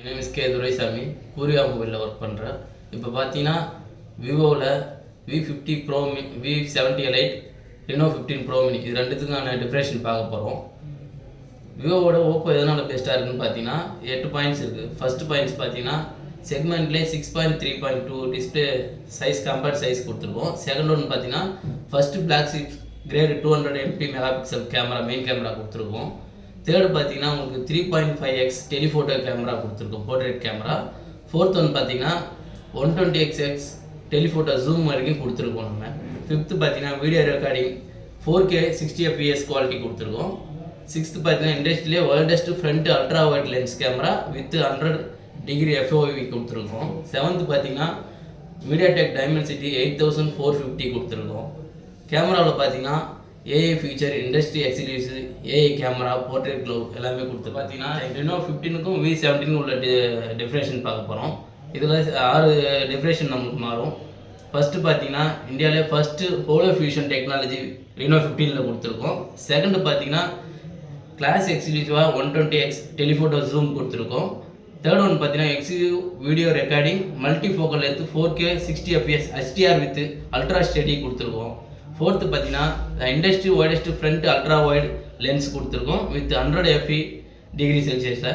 Name is K Duraisamy. Poorvika மொபைலில் work பண்ணுறேன். இப்போ பார்த்தீங்கன்னா விவோவில் V50 bro V70 light Reno 15 bro mini இது ரெண்டுத்துக்கான டிஃப்ரெஷன் பார்க்க போகிறோம். விவோவோட ஓப்போ எதனால் பெஸ்ட்டாக இருக்குன்னு பார்த்தீங்கன்னா 8 பாயிண்ட்ஸ் இருக்குது. ஃபஸ்ட்டு பாயிண்ட்ஸ் பார்த்தீங்கன்னா செக்மெண்ட்லேயே 6.3.2 டிஸ்பிளே சைஸ் கம்பேர்ட் சைஸ் கொடுத்துருக்கோம். செகண்ட் ஒன்று பார்த்தீங்கன்னா first flagship grade 200 MP megapixel camera main camera கொடுத்துருக்கோம். தேர்டு பார்த்தீங்கன்னா உங்களுக்கு 3.5x டெலிஃபோட்டோ கேமரா கொடுத்துருக்கோம், போர்ட்ரேட் கேமரா. ஃபோர்த் ஒன்று பார்த்தீங்கன்னா 120xx டெலிஃபோட்டோ ஜூம் வரைக்கும் கொடுத்துருக்கோம் நம்ம. ஃபிஃப்த்து பார்த்தீங்கன்னா video recording 4K 60 fps quality கொடுத்துருக்கோம். சிக்ஸ்த்து பார்த்தீங்கன்னா இண்டஸ்ட்ரியிலே widest front ultra wide lens camera with 100° FOV கொடுத்துருக்கோம். செவன்த்து பார்த்தீங்கன்னா MediaTek Dimensity 8450 கொடுத்துருக்கோம். கேமராவில் பார்த்தீங்கன்னா AI feature, industry exclusive AI camera, portrait glow எல்லாமே கொடுத்து பார்த்தீங்கன்னா ரெனோ 15க்கும் V70க்கும் உள்ள டிஃப்ரெஷன் பார்க்க போகிறோம். இதில் 6 டிஃப்ரெஷன் நமக்கு மாறும். ஃபஸ்ட்டு பார்த்தீங்கன்னா இந்தியாவிலே first holo fusion technology Reno 15ல் கொடுத்துருக்கோம். செகண்டு பார்த்தீங்கன்னா கிளாஸ் எக்ஸ்க்ளூசிவாக 120x டெலிஃபோட்டோ ஜூம் கொடுத்துருக்கோம். தேர்ட் ஒன் பார்த்தீங்கன்னா exclusive video recording multi focal length 4K 60 fps HDR with ultra steady கொடுத்துருக்கோம். ஃபோர்த்து பார்த்தீங்கன்னா industry widest front ultra wide lens கொடுத்துருக்கோம் with 100°C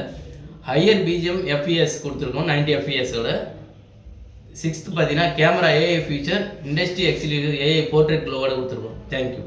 higher BGM FPS கொடுத்துருக்கோம் 90 fps-ஓட. Sixth பார்த்தீங்கன்னா camera AI feature, industry exclusive AI portrait க்ளோவோட கொடுத்துருக்கோம். Thank you.